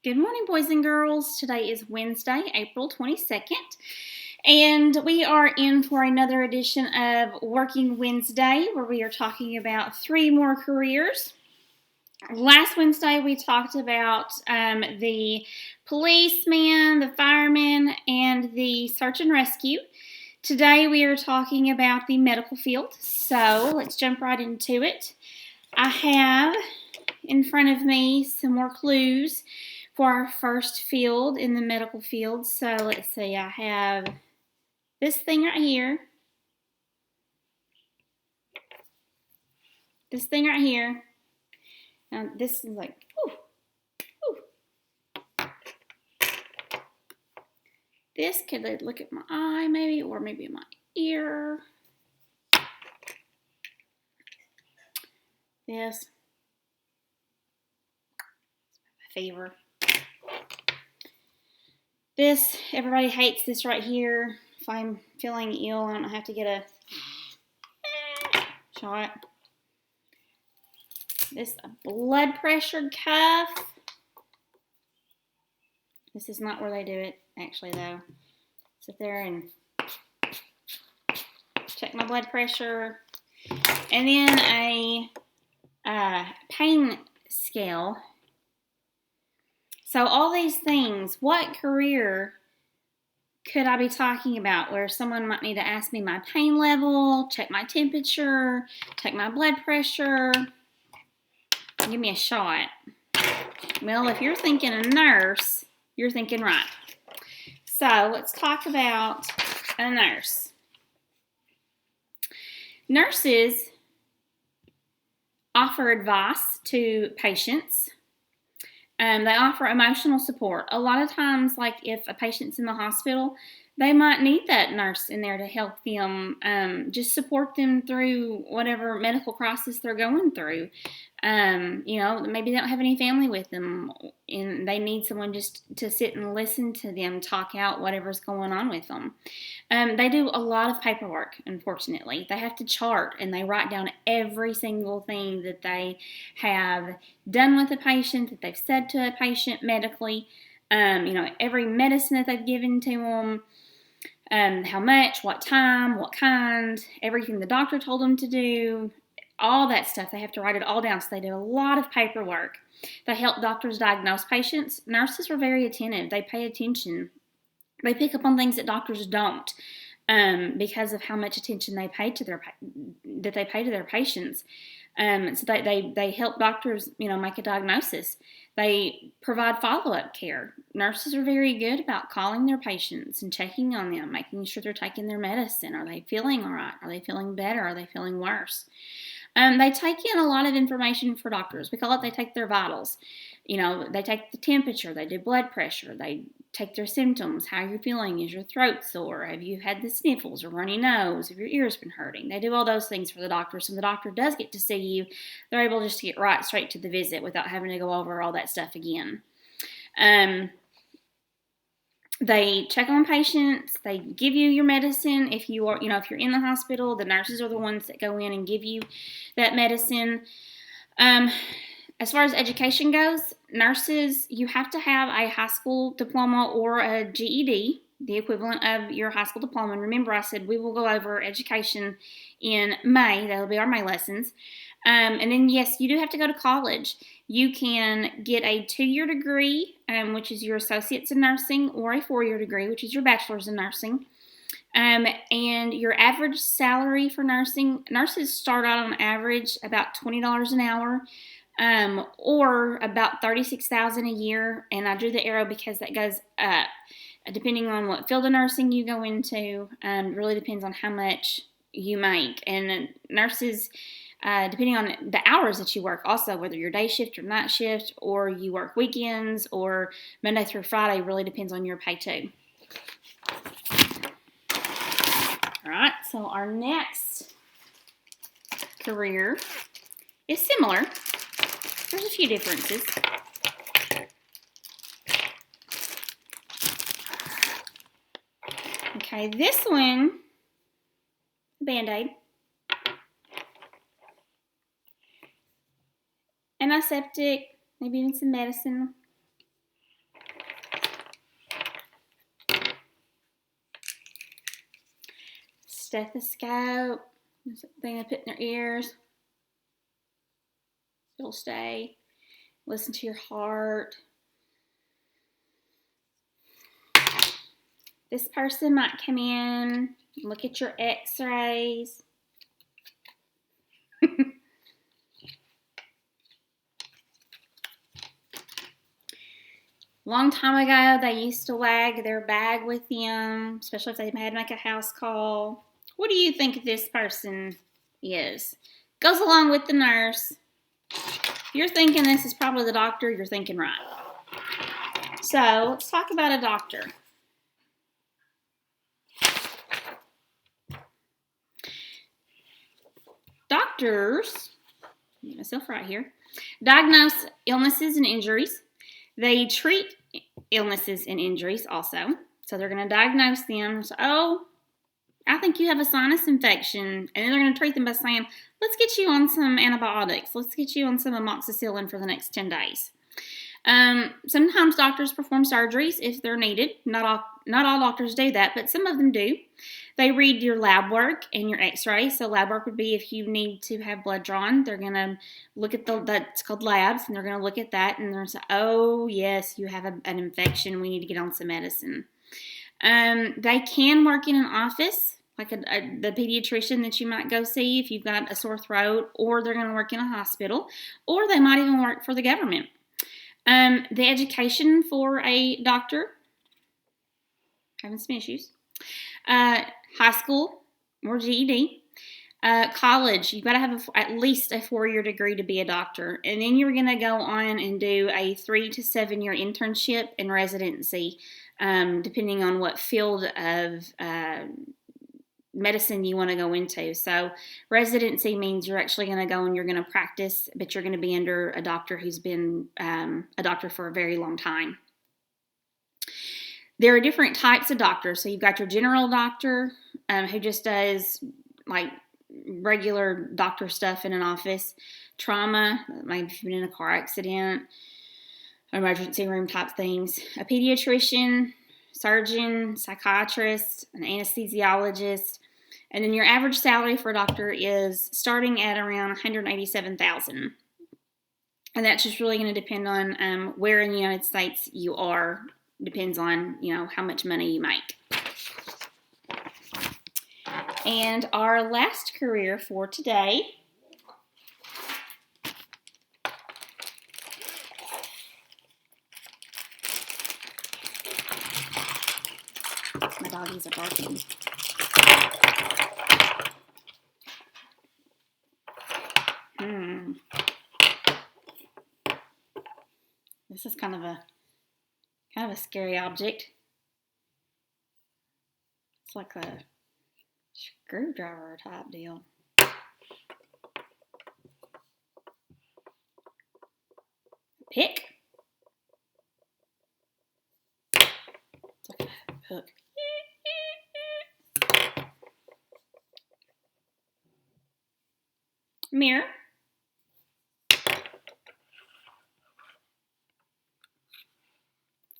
Good morning, boys and girls. Today is Wednesday, April 22nd, and we are in for another edition of Working Wednesday, where we are talking about 3 more careers. Last Wednesday, we talked about the policeman, the fireman, and the search and rescue. Today, we are talking about the medical field, so let's jump right into it. I have in front of me some more clues for our first field in the medical field. So let's see, I have this thing right here, this thing right here. This is like, this could look at my eye maybe, or maybe my ear. This, fever. This, everybody hates this right here. If I'm feeling ill, I don't have to get a shot. This, a blood pressure cuff. This is not where they do it, actually, though. Sit there and check my blood pressure. And then a pain scale. So all these things, what career could I be talking about where someone might need to ask me my pain level, check my temperature, check my blood pressure, give me a shot? Well, if you're thinking a nurse, you're thinking right. So let's talk about a nurse. Nurses offer advice to patients. They offer emotional support. A lot of times, like if a patient's in the hospital, they might need that nurse in there to help them, just support them through whatever medical crisis they're going through. Maybe they don't have any family with them, and they need someone just to sit and listen to them talk out whatever's going on with them. They do a lot of paperwork, unfortunately. They have to chart, and they write down every single thing that they have done with a patient, that they've said to a patient medically, every medicine that they've given to them, how much, what time, what kind, everything the doctor told them to do, all that stuff. They have to write it all down, so they do a lot of paperwork. They help doctors diagnose patients. Nurses are very attentive. They pay attention. They pick up on things that doctors don't, because of how much attention they pay to their patients. So they help doctors, make a diagnosis. They provide follow-up care. Nurses are very good about calling their patients and checking on them, making sure they're taking their medicine. Are they feeling all right? Are they feeling better? Are they feeling worse? They take in a lot of information for doctors. We call it they take their vitals. They take the temperature, they do blood pressure, they take their symptoms. How you're feeling? Is your throat sore? Have you had the sniffles or runny nose? Have your ears been hurting? They do all those things for the doctor. So when the doctor does get to see you, they're able just to get right straight to the visit without having to go over all that stuff again. They check on patients. They give you your medicine. If you are, if you're in the hospital, the nurses are the ones that go in and give you that medicine. As far as education goes, nurses, you have to have a high school diploma or a GED, the equivalent of your high school diploma. And remember, I said we will go over education in May. That'll be our May lessons. And then, yes, you do have to go to college. You can get a 2-year degree, which is your associates in nursing, or a 4-year degree, which is your bachelor's in nursing. And your average salary for nurses start out on average about $20 an hour, or about $36,000 a year. And I drew the arrow because that goes up depending on what field of nursing you go into. Really depends on how much you make. And nurses, depending on the hours that you work, also whether you're day shift or night shift, or you work weekends or Monday through Friday, really depends on your pay too. All right, so our next career is similar. There's a few differences. Okay, this one, Band-Aid, antiseptic, maybe even some medicine. stethoscope, thing they put in their ears. It'll stay. Listen to your heart. This person might come in, look at your x-rays. Long time ago, they used to wag their bag with them, especially if they had to make a house call. What do you think this person is? Goes along with the nurse. If you're thinking this is probably the doctor, you're thinking right. So, let's talk about a doctor. Doctors, get myself right here, diagnose illnesses and injuries. They treat illnesses and injuries also. So they're going to diagnose them. So, oh, I think you have a sinus infection. And then they're going to treat them by saying, let's get you on some antibiotics. Let's get you on some amoxicillin for the next 10 days. Sometimes doctors perform surgeries if they're needed. Not all doctors do that, but some of them do. They read your lab work and your x-ray. So lab work would be if you need to have blood drawn. They're going to look at that's called labs, and they're going to look at that, and they're going to say, oh, yes, you have an infection. We need to get on some medicine. They can work in an office, like the pediatrician that you might go see if you've got a sore throat, or they're going to work in a hospital, or they might even work for the government. The education for a doctor, having some issues, high school or GED, college, you've got to have at least a 4-year degree to be a doctor, and then you're going to go on and do a 3 to 7 year internship and residency, depending on what field of medicine you want to go into. So residency means you're actually going to go and you're going to practice, but you're going to be under a doctor who's been a doctor for a very long time. There are different types of doctors. So you've got your general doctor who just does like regular doctor stuff in an office. Trauma, maybe if you've been in a car accident, emergency room type things. A pediatrician, surgeon, psychiatrist, an anesthesiologist. And then your average salary for a doctor is starting at around $187,000. And that's just really going to depend on where in the United States you are. Depends on, how much money you make. And our last career for today my doggies are barking. This is kind of a scary object. It's like a screwdriver type deal. Pick. It's like a hook. Mirror.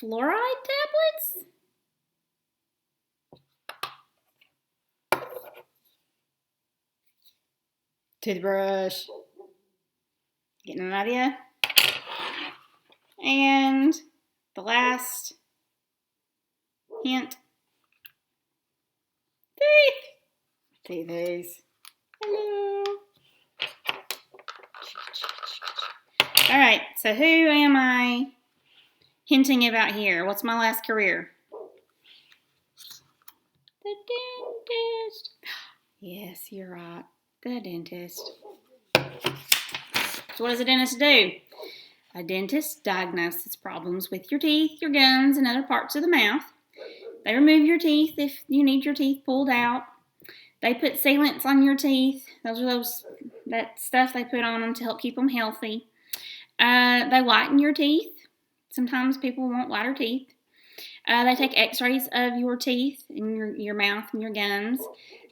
Fluoride tablets? Toothbrush. Getting an idea? And the last hint. Teeth. Teethies. Hello. All right, so who am I hinting about here? What's my last career? The dentist. Yes, you're right. The dentist. So what does a dentist do? A dentist diagnoses problems with your teeth, your gums, and other parts of the mouth. They remove your teeth if you need your teeth pulled out. They put sealants on your teeth. That stuff they put on them to help keep them healthy. They whiten your teeth. Sometimes people want whiter teeth. They take x-rays of your teeth and your mouth and your gums.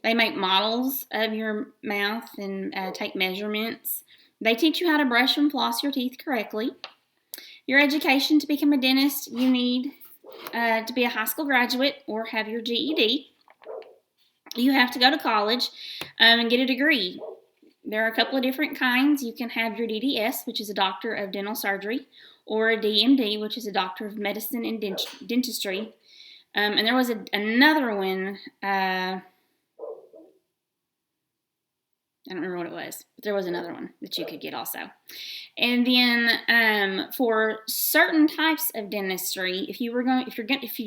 They make models of your mouth and take measurements. They teach you how to brush and floss your teeth correctly. Your education to become a dentist, you need to be a high school graduate or have your GED. you have to go to college and get a degree. There are a couple of different kinds. You can have your DDS, which is a Doctor of Dental Surgery, or a DMD, which is a Doctor of Medicine and Dentistry. And there was another one. I don't remember what it was, but there was another one that you could get also. And then for certain types of dentistry, if you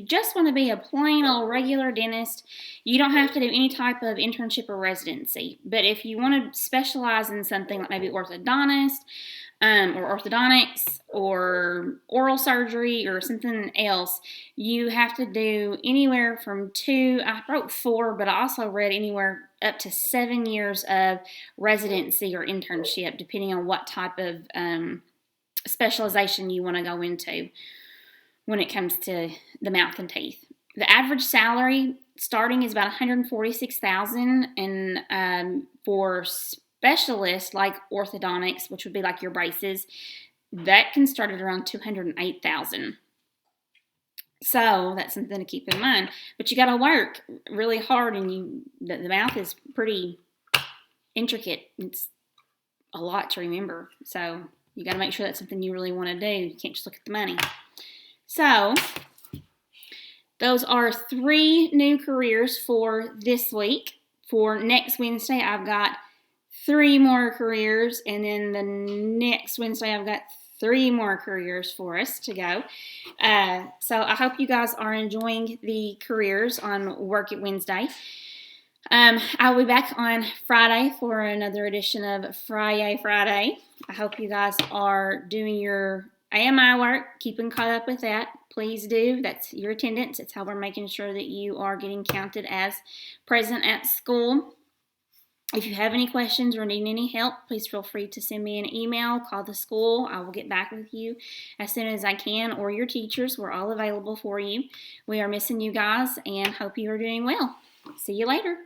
just want to be a plain old regular dentist, you don't have to do any type of internship or residency. But if you want to specialize in something like maybe orthodontist, or orthodontics or oral surgery or something else, you have to do anywhere from 2, I wrote 4, but I also read anywhere up to 7 years of residency or internship, depending on what type of specialization you want to go into when it comes to the mouth and teeth. The average salary starting is about $146,000, and for specialists like orthodontics, which would be like your braces, that can start at around $208,000. So that's something to keep in mind. But you got to work really hard, and the mouth is pretty intricate. It's a lot to remember. So you got to make sure that's something you really want to do. You can't just look at the money. So those are 3 new careers for this week. For next Wednesday, I've got 3 more careers, and then the next Wednesday I've got 3 more careers for us to go. So I hope you guys are enjoying the careers on Work It Wednesday. I'll be back on Friday for another edition of Friday. I hope you guys are doing your AMI work, keeping caught up with that. Please do. That's your attendance. It's how we're making sure that you are getting counted as present at school. If you have any questions or need any help, please feel free to send me an email, call the school. I will get back with you as soon as I can, or your teachers. We're all available for you. We are missing you guys and hope you are doing well. See you later.